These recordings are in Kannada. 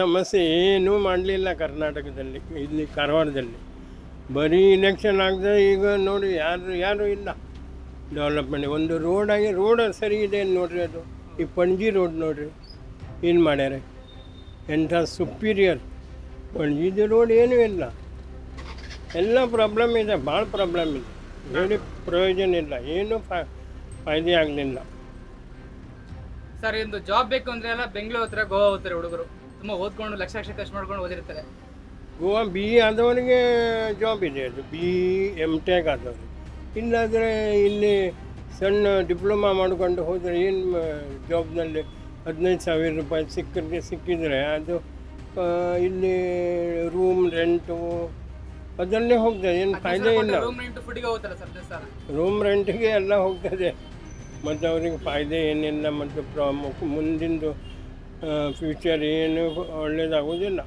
ಸಮಸ್ಯೆ ಏನೂ ಮಾಡಲಿಲ್ಲ ಕರ್ನಾಟಕದಲ್ಲಿ, ಇಲ್ಲಿ ಕಾರವಾರದಲ್ಲಿ. ಬರೀ ಇಲೆಕ್ಷನ್ ಆಗದೆ ಈಗ ನೋಡಿ ಯಾರು ಇಲ್ಲ ಡೆವಲಪ್ಮೆಂಟ್. ಒಂದು ರೋಡ್ ಸರಿ ಇದೆ ನೋಡ್ರಿ, ಅದು ಈ ಪಣಜಿ ರೋಡ್ ನೋಡ್ರಿ ಏನು ಮಾಡ್ಯಾರೆ, ಎಂಥ ಸುಪೀರಿಯರ್. ಪಣಜಿದು ರೋಡ್ ಏನೂ ಇಲ್ಲ, ಎಲ್ಲ ಪ್ರಾಬ್ಲಮ್ ಇದೆ, ಭಾಳ ಪ್ರಾಬ್ಲಮ್ ಇದೆ. ಹೇಳಿ ಪ್ರಯೋಜನ ಇಲ್ಲ, ಏನೂ ಫಾಯ್ದೆ ಆಗಲಿಲ್ಲ. ಸರ್ ಒಂದು ಜಾಬ್ ಬೇಕು ಅಂದರೆ ಎಲ್ಲ ಬೆಂಗಳೂರು ಹತ್ರ ಗೋವಾ ಹೋಗ್ತಾರೆ ಹುಡುಗರು, ತುಂಬ ಓದ್ಕೊಂಡು ಲಕ್ಷ ಖರ್ಚು ಮಾಡ್ಕೊಂಡು ಓದಿರ್ತಾರೆ. ಗೋವಾ ಬಿ ಇ ಆದವನಿಗೆ ಜಾಬ್ ಇದೆ, ಅದು ಬಿ M.Tech ಆದವ್ರಿಗೆ. ಇಲ್ಲಾದರೆ ಇಲ್ಲಿ ಸಣ್ಣ ಡಿಪ್ಲೊಮಾ ಮಾಡಿಕೊಂಡು ಹೋದರೆ ಏನು ಜಾಬ್ನಲ್ಲಿ 15,000 ರೂಪಾಯಿ ಸಿಕ್ಕಿದರೆ ಅದು ಇಲ್ಲಿ ರೂಮ್ ರೆಂಟು ಅದರಲ್ಲೇ ಹೋಗ್ತದೆ, ಏನು ಫಾಯ್ದೆ ಇಲ್ಲ. ರೂಮ್ ರೆಂಟಿಗೆ ಎಲ್ಲ ಹೋಗ್ತದೆ, ಮತ್ತು ಅವ್ರಿಗೆ ಫಾಯ್ದೆ ಏನಿಲ್ಲ, ಮತ್ತು ಮುಂದಿಂದು ಫ್ಯೂಚರ್ ಏನು ಒಳ್ಳೇದಾಗೋದಿಲ್ಲ.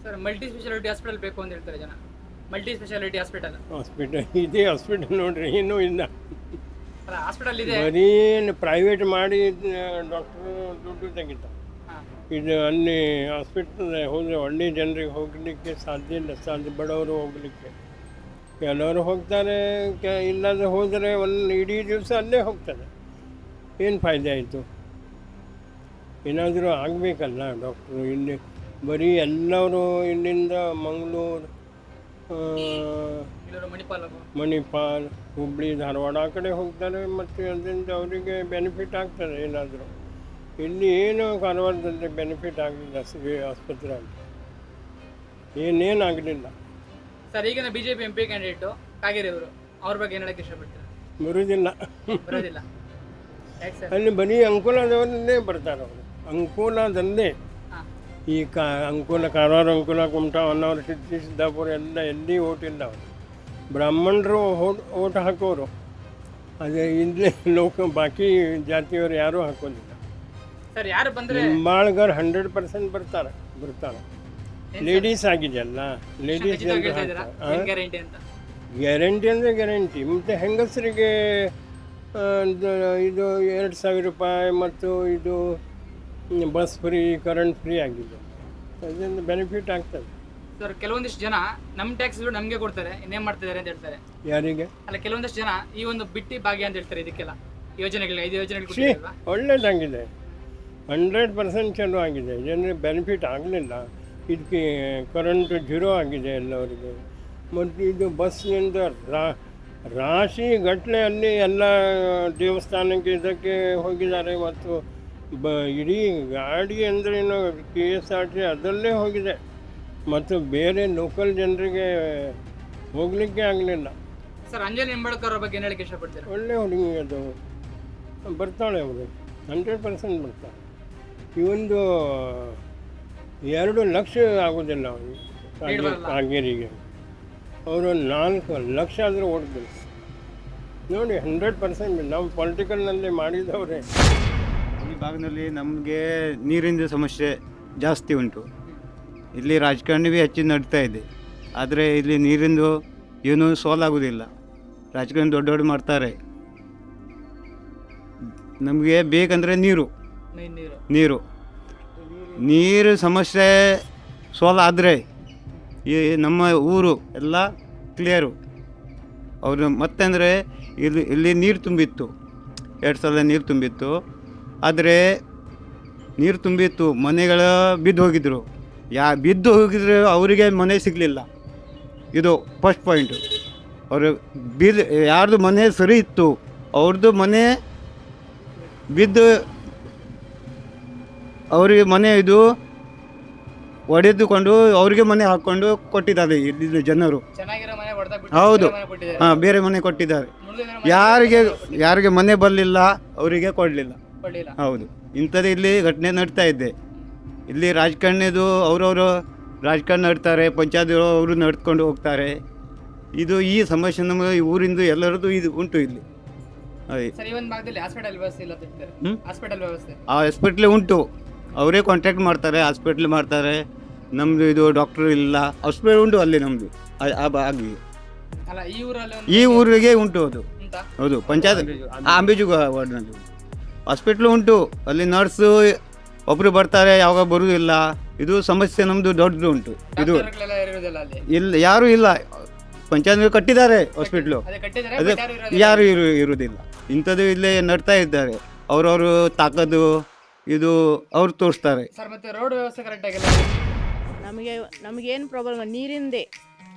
ಸರ್ ಮಲ್ಟಿ ಸ್ಪೆಷಾಲಿಟಿ ಹಾಸ್ಪಿಟಲ್ ಬೇಕು ಅಂತ ಹೇಳ್ತಾರೆ ಜನ. ಮಲ್ಟಿ ಸ್ಪೆಷಾಲಿಟಿ ಹಾಸ್ಪಿಟಲ್ ಇದೇ ಹಾಸ್ಪಿಟಲ್ ನೋಡ್ರಿ, ಏನೂ ಇಲ್ಲ. ಹಾಸ್ಪಿಟಲ್ ಇದೆ, ಬರೀ ಪ್ರೈವೇಟ್ ಮಾಡಿ ಡಾಕ್ಟ್ರು ದುಡ್ಡು ತೆಗಿತಾರೆ. ಇದು ಅಲ್ಲಿ ಹಾಸ್ಪಿಟಲ್ ಹೋದರೆ ಒಳ್ಳೆ ಜನರಿಗೆ ಹೋಗಲಿಕ್ಕೆ ಸಾಧ್ಯ ಇಲ್ಲ, ಬಡವರು ಹೋಗಲಿಕ್ಕೆ. ಕೆಲವರು ಹೋಗ್ತಾರೆ, ಇಲ್ಲಾಂದರೆ ಹೋದರೆ ಇಡೀ ದಿವಸ ಅಲ್ಲೇ ಹೋಗ್ತಾರೆ. ಏನು ಫಾಯ್ದೆ ಆಯಿತು? ಏನಾದರೂ ಆಗಬೇಕಲ್ಲ ಡಾಕ್ಟ್ರು. ಇಲ್ಲಿ ಬರೀ ಎಲ್ಲರೂ ಇಲ್ಲಿಂದ ಮಂಗಳೂರು, ಮಣಿಪಾಲ್, ಹುಬ್ಬಳ್ಳಿ, ಧಾರವಾಡ ಆ ಕಡೆ ಹೋಗ್ತಾರೆ, ಮತ್ತು ಅದರಿಂದ ಅವರಿಗೆ ಬೆನಿಫಿಟ್ ಆಗ್ತದೆ ಏನಾದರೂ. ಇಲ್ಲಿ ಏನು ಕಾರವಾರದಲ್ಲಿ ಬೆನಿಫಿಟ್ ಆಗಲಿಲ್ಲ, ಆಸ್ಪತ್ರೆ ಅಂತ ಏನೇನಾಗಲಿಲ್ಲ. ಸರ್ ಈಗಿನ BJP MP ಕ್ಯಾಂಡಿಡೇಟು ಕಾಗೇರಿ ಅವರು, ಅವ್ರ ಬಗ್ಗೆ ಏನು ಹೇಳಕ್ಕೆ ಇಷ್ಟಪಡ್ತಾರೆ? ಬರೋದಿಲ್ಲ. ಅಲ್ಲಿ ಬರೀ ಅಂಕೋಲಾದವರನ್ನೇ ಬರ್ತಾರೆ ಅವರು, ಅಂಕೋಲಾದಲ್ಲೇ. ಈ ಅಂಕೋಲ, ಕಾರವಾರ, ಅಂಕೋಲ, ಕುಮಟಾ, ಹೊನ್ನಾವರ, ಸಿದ್ದಾಪುರ ಎಲ್ಲ ಎಲ್ಲಿ ಓಟಿಲ್ಲ ಅವರು. ಬ್ರಾಹ್ಮಣರು ಓಟ್ ಹಾಕೋರು, ಅದೇ ಇಲ್ಲೇ ಬಾಕಿ ಜಾತಿಯವರು ಯಾರೂ ಹಾಕೋದಿಲ್ಲ. ಸರ್ ಯಾರು ಬಂದರೆ ನಿಂಬಾಳ್ಗರ್ 100% ಬರ್ತಾರೆ. ಲೇಡೀಸ್ ಆಗಿದೆಯಲ್ಲ, ಲೇಡೀಸ್ ಗ್ಯಾರಂಟಿ ಅಂತ. ಗ್ಯಾರಂಟಿ ಅಂದರೆ ಗ್ಯಾರಂಟಿ. ಮತ್ತು ಹೆಂಗಸರಿಗೆ ಇದು 2,000 ರೂಪಾಯಿ ಮತ್ತು ಇದು ಬಸ್ ಫ್ರೀ, ಕರೆಂಟ್ ಫ್ರೀ ಆಗಿದೆ, ಅದರಿಂದ ಬೆನಿಫಿಟ್ ಆಗ್ತದೆ. ಸರ್ ಕೆಲವೊಂದಿಷ್ಟು ಜನ ನಮ್ಮ ಟ್ಯಾಕ್ಸ್ಗಳು ನಮಗೆ ಕೊಡ್ತಾರೆ, ಇನ್ನೇನು ಮಾಡ್ತಿದ್ದಾರೆ ಅಂತ ಹೇಳ್ತಾರೆ. ಯಾರಿಗೆ? ಅಲ್ಲ, ಕೆಲವೊಂದಿಷ್ಟು ಜನ ಈ ಒಂದು ಬಿಟ್ಟಿ ಭಾಗ್ಯ ಅಂತ ಹೇಳ್ತಾರೆ ಇದಕ್ಕೆಲ್ಲ, ಯೋಜನೆಗಳಿಗೆ 5 ಯೋಜನೆಗಳು ಒಳ್ಳೇದಾಗಿದೆ, 100% ಚಲೋ ಆಗಿದೆ. ಜನರಿಗೆ ಬೆನಿಫಿಟ್ ಆಗಲಿಲ್ಲ. ಇದಕ್ಕೆ ಕರೆಂಟ್ 0 ಆಗಿದೆ ಎಲ್ಲವರಿಗೆ. ಮತ್ತು ಇದು ಬಸ್ನಿಂದ ರಾಶಿ ಗಟ್ಟಲೆ ಅಲ್ಲಿ ಎಲ್ಲ ದೇವಸ್ಥಾನಕ್ಕೆ ಇದಕ್ಕೆ ಹೋಗಿದ್ದಾರೆ. ಮತ್ತು ಇಡೀ ಗಾಡಿ ಅಂದ್ರೇನು KSRT ಅದರಲ್ಲೇ ಹೋಗಿದೆ, ಮತ್ತು ಬೇರೆ ಲೋಕಲ್ ಜನರಿಗೆ ಹೋಗಲಿಕ್ಕೆ ಆಗಲಿಲ್ಲ. ಸರ್ ಅಂಜಲಿ ನಿಂಬಾಳ್ಕರ್ ಅವ್ರ ಬಗ್ಗೆ ಏನು ಹೇಳಕ್ಕೆ ಇಷ್ಟಪಡ್ತೀರಾ? ಒಳ್ಳೆ ಹುಡುಗಿ, ಅದು ಬರ್ತಾಳೆ, ಅವರು 100% ಬರ್ತಾಳೆ. ಇವೊಂದು 2 ಲಕ್ಷ ಆಗೋದಿಲ್ಲ ಅವರಿಗೆ, ಕಾಗೇರಿಗೆ. ಅವರು 4 ಲಕ್ಷ ಆದರೂ ಓಡ್ತಿಲ್ಲ ನೋಡಿ. 100% ನಾವು ಪೊಲಿಟಿಕಲ್ನಲ್ಲಿ ಮಾಡಿದವರೇ. ಈ ಭಾಗದಲ್ಲಿ ನಮಗೆ ನೀರಿನ ಸಮಸ್ಯೆ ಜಾಸ್ತಿ ಉಂಟು. ಇಲ್ಲಿ ರಾಜಕಾರಣವೇ ಹೆಚ್ಚು ನಡೀತಾ ಇದೆ, ಆದರೆ ಇಲ್ಲಿ ನೀರಿಂದು ಏನೂ ಸೋಲಾಗೋದಿಲ್ಲ. ರಾಜಕಾರಣ ದೊಡ್ಡ ಮಾಡ್ತಾರೆ. ನಮಗೆ ಬೇಕಂದರೆ ನೀರು ಸಮಸ್ಯೆ ಸೋಲ್ ಆದರೆ ಈ ನಮ್ಮ ಊರು ಎಲ್ಲ ಕ್ಲಿಯರು. ಅವರು ಮತ್ತೆ ಅಂದರೆ ಇಲ್ಲಿ ನೀರು ತುಂಬಿತ್ತು, 2 ಸಲ ನೀರು ತುಂಬಿತ್ತು. ಆದರೆ ನೀರು ತುಂಬಿತ್ತು, ಮನೆಗಳ ಬಿದ್ದು ಹೋಗಿದ್ರು. ಬಿದ್ದು ಹೋಗಿದ್ರು ಅವರಿಗೆ ಮನೆ ಸಿಗಲಿಲ್ಲ. ಇದು ಫಸ್ಟ್ ಪಾಯಿಂಟು. ಅವರು ಯಾರ್ದು ಮನೆ ಸರಿ ಇತ್ತು, ಅವ್ರದ್ದು ಮನೆ ಬಿದ್ದು ಅವರಿಗೆ ಮನೆ ಇದು ಒಡೆದುಕೊಂಡು ಅವರಿಗೆ ಮನೆ ಹಾಕ್ಕೊಂಡು ಕೊಟ್ಟಿದ್ದಾರೆ ಇಲ್ಲಿನ ಜನರು. ಹೌದು, ಬೇರೆ ಮನೆ ಕೊಟ್ಟಿದ್ದಾರೆ. ಯಾರಿಗೆ ಮನೆ ಬರಲಿಲ್ಲ ಅವರಿಗೆ ಕೊಡಲಿಲ್ಲ. ಹೌದು, ಇಂಥದ್ದು ಇಲ್ಲಿ ಘಟನೆ ನಡೀತಾ ಇದೆ. ಇಲ್ಲಿ ರಾಜಕಾರಣಿದು ಅವರವರು ರಾಜಕಾರಣ ನಡ್ತಾರೆ, ಪಂಚಾಯತ್ ಅವರು ನಡ್ಕೊಂಡು ಹೋಗ್ತಾರೆ. ಈ ಸಮಸ್ಯೆ ನಮ್ಮ ಊರಿಂದು ಎಲ್ಲರದ್ದು ಇದು ಉಂಟು ಇಲ್ಲಿ. ಹಾಸ್ಪಿಟ್ಲ್ ಉಂಟು, ಅವರೇ ಕಾಂಟ್ಯಾಕ್ಟ್ ಮಾಡ್ತಾರೆ, ಹಾಸ್ಪಿಟ್ಲ್ ಮಾಡ್ತಾರೆ. ನಮ್ಮದು ಇದು ಡಾಕ್ಟ್ರು ಇಲ್ಲ, ಹಾಸ್ಪಿಟಲ್ ಉಂಟು ಅಲ್ಲಿ ನಮ್ಮದು ಆಗಿ. ಈ ಊರಿಗೆ ಉಂಟು ಅದು. ಹೌದು, ಪಂಚಾಯತ್ ಅಂಬೇಜು ವಾರ್ಡ್ನಲ್ಲಿ ಹಾಸ್ಪಿಟ್ಲು ಉಂಟು. ಅಲ್ಲಿ ನರ್ಸು ಒಬ್ಬರು ಬರ್ತಾರೆ, ಯಾವಾಗ ಬರುವುದಿಲ್ಲ. ಇದು ಸಮಸ್ಯೆ ನಮ್ಮದು ದೊಡ್ಡದು ಉಂಟು. ಇದು ಡಾಕ್ಟರ್ಗಳೆಲ್ಲ ಇರೋದಿಲ್ಲ ಅಲ್ಲಿ. ಇಲ್ಲ, ಯಾರೂ ಇಲ್ಲ. ಪಂಚಾಯತ್ ಕಟ್ಟಿದ್ದಾರೆ ಹಾಸ್ಪಿಟ್ಲು, ಅದೇ ಕಟ್ಟಿದ್ದಾರೆ, ಅದೇ but ಯಾರು ಇರೋದಿಲ್ಲ. ಯಾರು ಇರುವುದಿಲ್ಲ. ಇಂಥದ್ದು ಇಲ್ಲೇ ನಡ್ತಾ ಇದ್ದಾರೆ. ಅವರವರು ತಾಕದು ಇದು ಅವ್ರು ತೋರಿಸ್ತಾರೆ. ಸರ್ ಮತ್ತೆ ರೋಡ್ ವ್ಯವಸ್ಥೆ ಕರೆಕ್ಟ್ ಆಗಿಲ್ಲ. ನಮಗೇನು ಪ್ರಾಬ್ಲಮ್ ನೀರಿಂದೇ.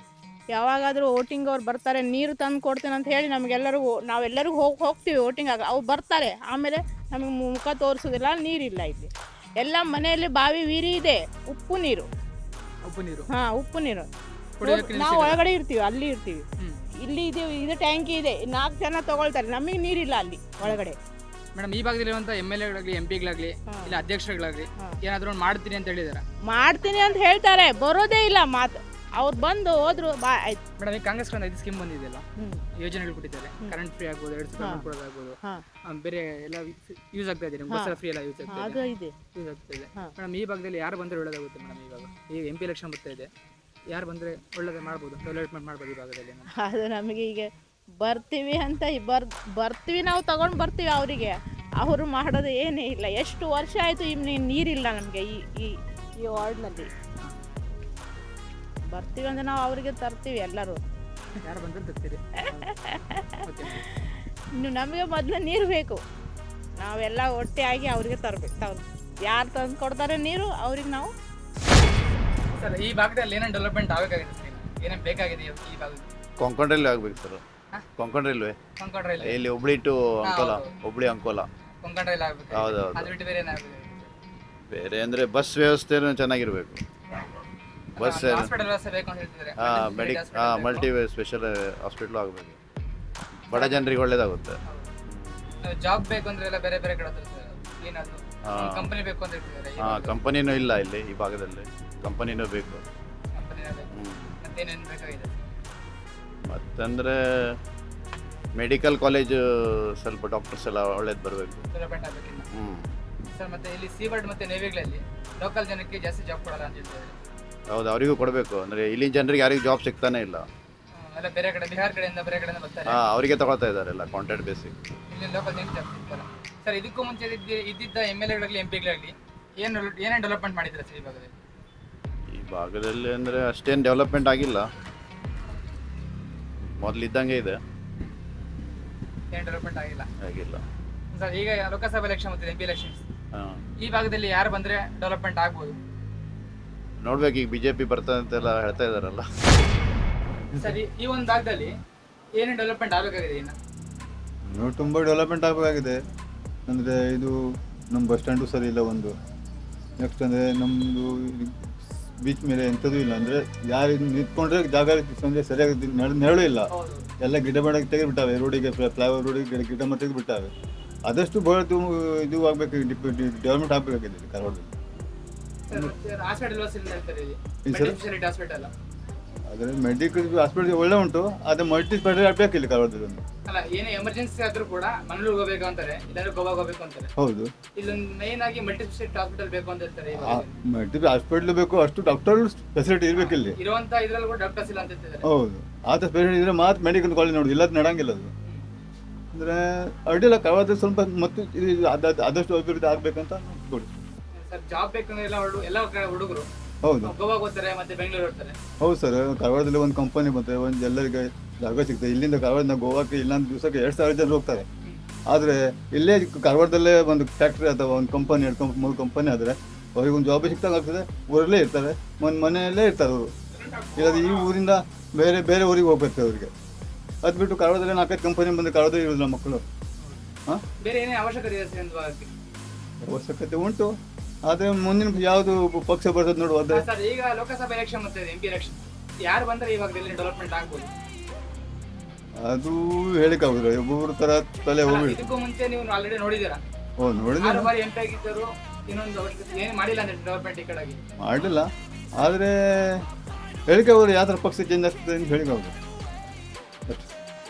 ಯಾವಾಗಾದರೂ ವೋಟಿಂಗ್ ಅವ್ರು ಬರ್ತಾರೆ, ನೀರು ತಂದು ಕೊಡ್ತೇನೆ ಅಂತ ಹೇಳಿ ನಾವೆಲ್ಲರಿಗೂ ಹೋಗ್ತೀವಿ ವೋಟಿಂಗ್ ಆಗ. ಅವ್ರು ಬರ್ತಾರೆ, ಆಮೇಲೆ ನಮಗೆ ಮುಖ ತೋರಿಸೋದಿಲ್ಲ, ನೀರಿಲ್ಲ ಇಲ್ಲಿ. ಎಲ್ಲ ಮನೆಯಲ್ಲಿ ಬಾವಿ ವೀರಿ ಇದೆ, ಉಪ್ಪು ನೀರು. ಹಾಂ, ಉಪ್ಪು ನೀರು. ನಾವು ಒಳಗಡೆ ಇರ್ತೀವಿ, ಅಲ್ಲಿ ಇರ್ತೀವಿ. ಇಲ್ಲಿ ಇದು ಟ್ಯಾಂಕಿ ಇದೆ, 4 ಜನ ತಗೊಳ್ತಾರೆ, ನಮಗೆ ನೀರಿಲ್ಲ ಅಲ್ಲಿ ಒಳಗಡೆ. ಮೇಡಮ್, ಈ ಭಾಗದಲ್ಲಿರುವಂಥ MLA ಗಳಾಗಲಿ MP ಗಳಾಗಲಿ ಇಲ್ಲ ಅಧ್ಯಕ್ಷರುಗಳಾಗಲಿ ಏನಾದರೂ ಮಾಡ್ತೀನಿ ಅಂತ ಹೇಳಿದಾರೆ? ಮಾಡ್ತೀನಿ ಅಂತ ಹೇಳ್ತಾರೆ, ಬರೋದೇ ಇಲ್ಲ ಮಾತು. ಅವ್ರು ಬಂದು ಹೋದ್ರು ಆಯ್ತು. ಮೇಡಮ್, ಈ ಕಾಂಗ್ರೆಸ್ 5 ಸ್ಕೀಮ್ ಬಂದಿದೆಯಲ್ಲ, ಯೋಜನೆಗಳು ಕೊಟ್ಟಿದ್ದಾರೆ. ಕರೆಂಟ್ ಫ್ರೀ ಆಗ್ಬೋದು, 2,000 ಕೊಡೋದಾಗ್ಬೋದು, ಬೇರೆ ಎಲ್ಲ ಯೂಸ್ ಆಗ್ತಾ ಇದೆ. ಬಸ್ ಫ್ರೀ ಎಲ್ಲ ಯೂಸ್ ಆಗ್ತಾ ಇದೆ. ಮೇಡಮ್, ಈ ಭಾಗದಲ್ಲಿ ಯಾರು ಬಂದರೆ ಒಳ್ಳೇದಾಗುತ್ತೆ ಮೇಡಮ್? ಇವಾಗ ಈ MP ಎಲೆಕ್ಷನ್ ಬರ್ತಾ ಇದೆ, ಯಾರು ಬಂದರೆ ಒಳ್ಳೇದು ಮಾಡ್ಬೋದು, ಡೆವಲಪ್ಮೆಂಟ್ ಮಾಡ್ಬೋದು ಈ ಭಾಗದಲ್ಲಿ? ಅದು ನಮಗೆ ಈಗ ಬರ್ತೀವಿ ಅಂತ ಬರ್ತೀವಿ, ನಾವು ತಗೊಂಡು ಬರ್ತೀವಿ ಅವರಿಗೆ. ಅವರು ಮಾಡೋದು ಏನೇ ಇಲ್ಲ. ಎಷ್ಟು ವರ್ಷ ಆಯಿತು ನೀರಿಲ್ಲ ನಮಗೆ ಈ ವಾರ್ಡ್ನಲ್ಲಿ. ಬರ್ತೀವಿ ಅಂದರೆ ನಾವು ಅವರಿಗೆ ತರ್ತೀವಿ ಎಲ್ಲರೂ. ಯಾರು ಬಂದರೆ ತರ್ತೀರಿ? ಇನ್ನು ನಮಗೆ ಮೊದಲು ನೀರು ಬೇಕು, ನಾವೆಲ್ಲ ಒಟ್ಟೆ ಆಗಿ ಅವ್ರಿಗೆ ತರಬೇಕು. ಯಾರು ತಂದು ಕೊಡ್ತಾರೆ ನೀರು, ಅವ್ರಿಗೆ ನಾವು. ಸರ್, ಈ ಭಾಗದಲ್ಲಿ ಏನೇನು ಡೆವಲಪ್ಮೆಂಟ್ ಆಗಬೇಕಾಗಿದೆ ಸರ್? ಏನೇನು ಬೇಕಾಗಿದೆ ಈ ಭಾಗದಲ್ಲಿ? ಕೊಂಕಣ ರೈಲ್ವೆ ಆಗ್ಬೇಕು ಸರ್. ಕೊಂಕಣ ರೈಲ್ವೆ ಇಲ್ಲಿ ಹುಬ್ಳಿ ಟು ಅಂಕೋಲ, ಹುಬ್ಳಿ ಅಂಕೋಲ. ಕೊಂಕಣ ರೈಲ್ ಆಗಬೇಕು. ಹೌದು. ಅದು ಬಿಟ್ಟು ಬೇರೆ ಏನಾಗಬೇಕು? ಬೇರೆ ಅಂದರೆ ಬಸ್ ವ್ಯವಸ್ಥೆನೂ ಚೆನ್ನಾಗಿರಬೇಕು. ಬಸ್ ಹಾಸ್ಪಿಟಲ್ ವ್ಯವಸ್ಥೆ ಬೇಕು ಅಂತ ಹೇಳ್ತಿದ್ದಾರೆ. ಮಲ್ಟಿ ಸ್ಪೆಷಲ್ ಹಾಸ್ಪಿಟ್ಲು ಆಗಬೇಕು. ಬಡ ಜನರಿಗೆ ಒಳ್ಳೇದಾಗುತ್ತೆ. ಜಾಬ್ ಬೇಕು ಅಂದ್ರೆ ಎಲ್ಲ ಬೇರೆ ಬೇರೆ ಕಡೆ ಹೋಗ್ತಾರೆ ಸರ್. ಏನಾದ್ರು ಕಂಪನಿ ಬೇಕು ಅಂತ ಹೇಳ್ತಿದ್ದಾರೆ. ಕಂಪನಿನೂ ಇಲ್ಲ ಇಲ್ಲಿ ಈ ಭಾಗದಲ್ಲಿ. ಕಂಪನಿನೂ ಬೇಕು. ಮತ್ತೇನೇನು ಬೇಕಾಗಿದೆ? ಮತ್ತಂದರೆ ಮೆಡಿಕಲ್ ಕಾಲೇಜು ಸ್ವಲ್ಪ ಡಾಕ್ಟರ್ಸ್ ಎಲ್ಲ ಒಳ್ಳೇದು ಬರಬೇಕು. ಡೆವಲಪ್ಮೆಂಟ್ ಆಗಬೇಕಿಲ್ಲ ಸರ್. ಮತ್ತೆ ಇಲ್ಲಿ ಸೀವರ್ಡ್ ಮತ್ತು ನೇವಿಗಳಲ್ಲಿ ಲೋಕಲ್ ಜನಕ್ಕೆ ಜಾಸ್ತಿ ಜಾಬ್ ಕೊಡಲ್ಲ ಅಂತ ಹೇಳ್ತಿದ್ದಾರೆ. ಹೌದು, ಅವರಿಗೂ ಕೊಡಬೇಕು. ಅಂದರೆ ಇಲ್ಲಿನ ಜನರಿಗೆ ಯಾರಿಗೂ ಜಾಬ್ ಸಿಗ್ತಾನೆ ಇಲ್ಲ. ಎಲ್ಲ ಬೇರೆ ಕಡೆ, ಬಿಹಾರ್ ಕಡೆಯಿಂದ ಬೇರೆ ಕಡೆಯಿಂದ ಬರ್ತಾರೆ. ಅವರಿಗೆ ತಗೊಳ್ತಾ ಇದ್ದಾರೆ ಎಲ್ಲ ಕಾಂಟ್ರಾಕ್ಟ್ ಬೇಸಿಕ್. ಇಲ್ಲಿ ಲೋಕಲ್ ಜನಕ್ಕೆ ಜಾಬ್ ಸಿಗ್ತಾರ. ಸರ್, ಇದಕ್ಕೂ ಮುಂಚೆ ಇದ್ದಿದ್ದ MLA ಗಳಾಗಲಿ MP ಗಳಾಗಲಿ ಏನೇನು ಡೆವಲಪ್ಮೆಂಟ್ ಮಾಡಿದ್ರೆ ಸರ್ ಈ ಭಾಗದಲ್ಲಿ? ಈ ಭಾಗದಲ್ಲಿ ಅಂದರೆ ಅಷ್ಟೇನು ಡೆವಲಪ್ಮೆಂಟ್ ಆಗಿಲ್ಲ, ಮೊದಲಿದ್ದಂಗೆ ಇದೆ. ಏನು ಡೆವಲಪ್ಮೆಂಟ್ ಆಗಿಲ್ಲ ಸರ್. ಈಗ ಲೋಕಸಭಾ ಎಲೆಕ್ಷನ್ ಮತ್ತು MP ಎಲೆಕ್ಷನ್ಸ್, ಈ ಭಾಗದಲ್ಲಿ ಯಾರು ಬಂದರೆ ಡೆವಲಪ್ಮೆಂಟ್ ಆಗ್ಬೋದು? ನೋಡ್ಬೇಕು, ಈಗ BJP ಬರ್ತದೆ ಅಂತೆಲ್ಲ ಹೇಳ್ತಾ ಇದಾರಲ್ಲ. ಸರಿ, ಈ ಒಂದು ಭಾಗದಲ್ಲಿ ಏನೇನು ಡೆವಲಪ್ಮೆಂಟ್ ಆಗಬೇಕಾಗಿದೆ? ಇನ್ನೂ ತುಂಬ ಡೆವಲಪ್ಮೆಂಟ್ ಆಗಬೇಕಾಗಿದೆ. ಅಂದರೆ ಇದು ನಮ್ಮ ಬಸ್ ಸ್ಟ್ಯಾಂಡು ಸರಿ ಇಲ್ಲ ಒಂದು. ನೆಕ್ಸ್ಟ್ ಅಂದರೆ ನಮ್ಮದು ಬೀಚ್ ಮೇಲೆ ಎಂಥದ್ದು ಇಲ್ಲ. ಅಂದರೆ ಯಾರು ನಿಂತ್ಕೊಂಡ್ರೆ ಜಾಗ ಸಂಜೆ ಸರಿಯಾಗಿ ನೆರಳು ಇಲ್ಲ. ಎಲ್ಲ ಗಿಡ ಮರ ತೆಗೆದುಬಿಟ್ಟಾವೆ, ರೋಡಿಗೆ ಫ್ಲೈಓವರ್ ರೋಡಿಗೆ ಗಿಡ ಮರ ತೆಗೆದುಬಿಟ್ಟಾವೆ. ಆದಷ್ಟು ಬಹಳದು ಇದು ಆಗಬೇಕು, ಡೆವಲಪ್ಮೆಂಟ್ ಆಗಬೇಕಾಗಿದೆ ಕಾರವಾರದಲ್ಲಿ. ಆದರೆ ಮೆಡಿಕಲ್ ಹಾಸ್ಪಿಟಲ್ ಒಳ್ಳೆ ಉಂಟು, ಆದರೆ ಮಲ್ಟಿ ಸ್ಪೆಷಾಲಿಟಿ ಆಗಬೇಕು ಇಲ್ಲಿ ಕಾರವಾರದಲ್ಲಿ ಒಂದು. ಅಲ್ಲ, ಏನೇ ಎಮರ್ಜೆನ್ಸಿ ಆದ್ರೂ ಕೂಡ ಮಂಗಳೂರು ಹೋಗಬೇಕು ಅಂತಾರೆ, ಇಲ್ಲಾಂದ್ರೆ ಗೋವಾ ಹೋಗಬೇಕು ಅಂತಾರೆ. ಹೌದು, ಇಲ್ಲೊಂದು ಮೇನ್ ಆಗಿ ಮಲ್ಟಿ ಸ್ಪೆಷಾಲಿಟಿ ಹಾಸ್ಪಿಟಲ್ ಬೇಕು ಅಂತ ಹೇಳ್ತಾರೆ. ಮಲ್ಟಿ ಹಾಸ್ಪಿಟಲ್ ಬೇಕು, ಅಷ್ಟು ಡಾಕ್ಟರ್ ಫೆಸಿಲಿಟಿ ಇರಬೇಕು ಇಲ್ಲಿ. ಇರುವಂತ ಇದ್ರಲ್ಲಿ ಕೂಡ ಡಾಕ್ಟರ್ಸ್ ಇಲ್ಲ ಅಂತ ಹೇಳ್ತಿದ್ದಾರೆ. ಹೌದು, ಆತ ಸ್ಪೆಷಾಲಿಟಿ ಇದ್ರೆ ಮಾತ್ರ ಮೆಡಿಕಲ್ ಕಾಲೇಜ್ ನೋಡುದು, ಇಲ್ಲದ ನಡಂಗಿಲ್ಲ ಅದು. ಅಂದರೆ ಅಡ್ಡಿಲ್ಲ, ಕಾರವಾರದಲ್ಲಿ ಸ್ವಲ್ಪ ಮತ್ತು ಆದಷ್ಟು ಅಭಿವೃದ್ಧಿ ಆಗಬೇಕಂತ ನೋಡಿ. ಸರ್, ಜಾಬ್ ಬೇಕಂದ್ರೆ ಎಲ್ಲ ಹುಡುಗರು ಹೌದು ಗೋವಾಗೆ ಹೋಗ್ತಾರೆ ಮತ್ತೆ ಬೆಂಗಳೂರು ಹೋಗ್ತಾರೆ. ಹೌದು ಸರ್, ಕಾರವಾರದಲ್ಲಿ ಒಂದು ಕಂಪನಿ ಬಂದರೆ ಒಂದು ಎಲ್ಲರಿಗೆ ಜಾಗ ಸಿಗ್ತದೆ. ಇಲ್ಲಿಂದ ಕಾರವಾರದಿಂದ ಗೋವಾಕ್ಕೆ ಇಲ್ಲೊಂದು ದಿವಸಕ್ಕೆ 2,000 ಜನ ಹೋಗ್ತಾರೆ. ಆದರೆ ಇಲ್ಲೇ ಕಾರವಾರದಲ್ಲೇ ಒಂದು ಫ್ಯಾಕ್ಟ್ರಿ ಅಥವಾ ಒಂದು ಕಂಪನಿ 2-3 ಕಂಪನಿ ಆದರೆ ಅವ್ರಿಗೆ ಒಂದು ಜಾಬ್ ಸಿಗ್ತಂಗೆ ಆಗ್ತದೆ. ಊರಲ್ಲೇ ಇರ್ತಾರೆ, ಮನೆಯಲ್ಲೇ ಇರ್ತಾರೆ ಅವರು. ಇಲ್ಲಾಂದ್ರೆ ಈ ಊರಿಂದ ಬೇರೆ ಊರಿಗೆ ಹೋಗ್ಬೇಕು ಅವರಿಗೆ. ಅದು ಬಿಟ್ಟು ಕಾರವಾರದಲ್ಲಿ 4-5 ಕಂಪನಿ ಬಂದು ಕಾರವಾರದಲ್ಲಿ ಇರೋದಿಲ್ಲ ಮಕ್ಕಳು. ಹಾಂ, ಬೇರೆ ಏನೇ ಅವಶ್ಯಕತೆ ಇದೆ? ಅವಶ್ಯಕತೆ ಉಂಟು, ಆದರೆ ಮುಂದಿನ ಯಾವುದು ಪಕ್ಷ ಬರ್ತದೆ ನೋಡುವ. ಸರ್, ಈಗ ಲೋಕಸಭಾ ಎಲೆಕ್ಷನ್ ಮತ್ತೆ MP ಎಲೆಕ್ಷನ್ ಯಾರು ಬಂದರೆ ಇವಾಗದಲ್ಲಿ ಡೆವಲಪ್ಮೆಂಟ್ ಆಗ್ಬೋದು? ಅದು ಹೇಳಿಕಾಗುದಿಲ್ಲ, ಒಬ್ಬೊಬ್ಬರು ತರ ತಲೆ ಹೋಗಿ. ಇದಕ್ಕೂ ಮುಂಚೆ ನೀವು ಆಲ್ರೆಡಿ ನೋಡಿದ್ದೀರಾ? ನೋಡಿದ್ರೆ MP ಆಗಿದ್ದರು, ಇನ್ನೊಂದು ಅವಶ್ಯಕತೆ ಏನು ಮಾಡಿಲ್ಲ ಅಂದ್ರೆ ಡೆವಲಪ್ಮೆಂಟ್ ಈ ಕಡೆಗೆ ಮಾಡಿಲ್ಲ. ಆದರೆ ಹೇಳಿಕೆ ಅವರು ಯಾವ ಥರ ಪಕ್ಷ ಚೇಂಜ್ ಆಗ್ತದೆ ಅಂತ ಹೇಳಿಕಾಗುದು.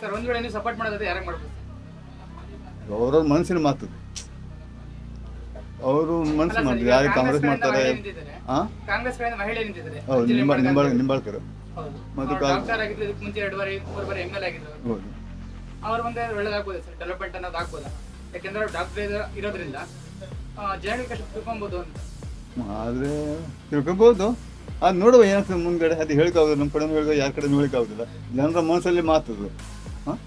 ಸರ್, ಒಂದು ವೇಳೆ ನೀವು ಸಪೋರ್ಟ್ ಮಾಡೋದಾದ್ರೆ ಯಾರಿಗೆ ಮಾಡ್ಬೋದು? ಅವ್ರವ್ರ ಮನಸ್ಸಿನ ಮಾತು, ಅವರು ಮನಸ್ಸು ಮಾಡ್ತಾರೆ. ಯಾರಿಗೆ ಕಾಂಗ್ರೆಸ್ ಮಾಡ್ತಾರೆ? ಕಾಂಗ್ರೆಸ್ ಕಡೆಯಿಂದ ಮಹಿಳೆ ನಿಂತಿದ್ದಾರೆ. ಹೌದು, ನಿಂಬಾಳ್ಕರ್ ಮತ್ತು ಡಾಕ್ಟರ್ ಆಗಿದ್ರು, ಇದಕ್ಕೆ ಮುಂಚೆ 2 ಬಾರಿ 3 ಬಾರಿ MLA ಆಗಿದ್ರು. ಹೌದು, ಅವ್ರು ಬಂದ್ರೆ ಒಳ್ಳೇದಾಗ್ಬೋದು ಸರ್, ಡೆವಲಪ್ಮೆಂಟ್ ಅನ್ನೋದು ಆಗ್ಬೋದಾ? ಯಾಕೆಂದ್ರೆ ಡಾಕ್ಟರ್ ಇರೋದ್ರಿಂದ ಜನಗಳು ಕಷ್ಟ ತಿಳ್ಕೊಬೋದು ಅಂತ. ಆದರೆ ತಿಳ್ಕೊಬೋದು, ಅದು ನೋಡುವ ಏನಾಗ್ತದೆ ಮುಂದ್ಗಡೆ, ಅದು ಹೇಳಿಕಾಗೋದು, ನಮ್ಮ ಕಡೆ ಹೇಳಿಕ ಯಾರ ಕಡೆ ಹೇಳಿಕಾಗೋದಿಲ್ಲ, ಜನರ ಮನಸ್ಸಲ್ಲಿ ಮಾತದು. ಹಾಂ,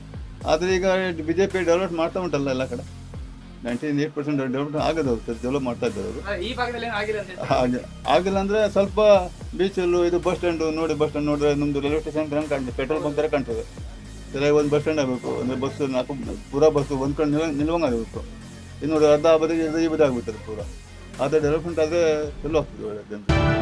ಆದರೆ ಈಗ BJP ಡೆವಲಪ್ ಮಾಡ್ತಾ ಉಂಟಲ್ಲ ಎಲ್ಲ ಕಡೆ, 98% ಡೆವಲಪ್ ಆಗೋದು, ಡೆವಲಪ್ ಮಾಡ್ತಾ ಇದ್ದಾರೆ ಅವರು. ಈ ಭಾಗದಲ್ಲಿ ಏನು ಆಗಿಲ್ಲ ಅಂತ ಹೇಳ್ತಾರೆ. ಹಾಗೆ ಆಗಿಲ್ಲ ಅಂದರೆ ಸ್ವಲ್ಪ ಬೀಚಲ್ಲೂ ಇದು ಬಸ್ ಸ್ಟ್ಯಾಂಡು ನೋಡಿ, ಬಸ್ ಸ್ಟ್ಯಾಂಡ್ ನೋಡಿದ್ರೆ ನಮ್ಮದು ರೈಲ್ವೆ ಸ್ಟೇಷನ್ ಥರ ಕಾಣ್ತದೆ, ಪೆಟ್ರೋಲ್ ಬಂಕ್ ಥರ ಕಾಣ್ತದೆ. ಸರಿಯಾಗಿ ಒಂದು ಬಸ್ ಸ್ಟ್ಯಾಂಡ್ ಆಗಬೇಕು, ಅಂದರೆ ಬಸ್ 4 ಪೂರಾ ಬಸ್ಸು ಒಂದು ಕಡೆ ನಿಲ್ವಂಗೆ ಆಗಬೇಕು. ಇನ್ನು ನೋಡಿ ಅರ್ಧ ಬದಿಗೆ ಈ ಬದಿ ಆಗಿಬಿಡ್ತದೆ ಪೂರಾ. ಆದರೆ ಡೆವಲಪ್ಮೆಂಟ್ ಆದರೆ ಚಲೋ ಆಗ್ತದೆ ಒಳ್ಳೆ ಜನರು.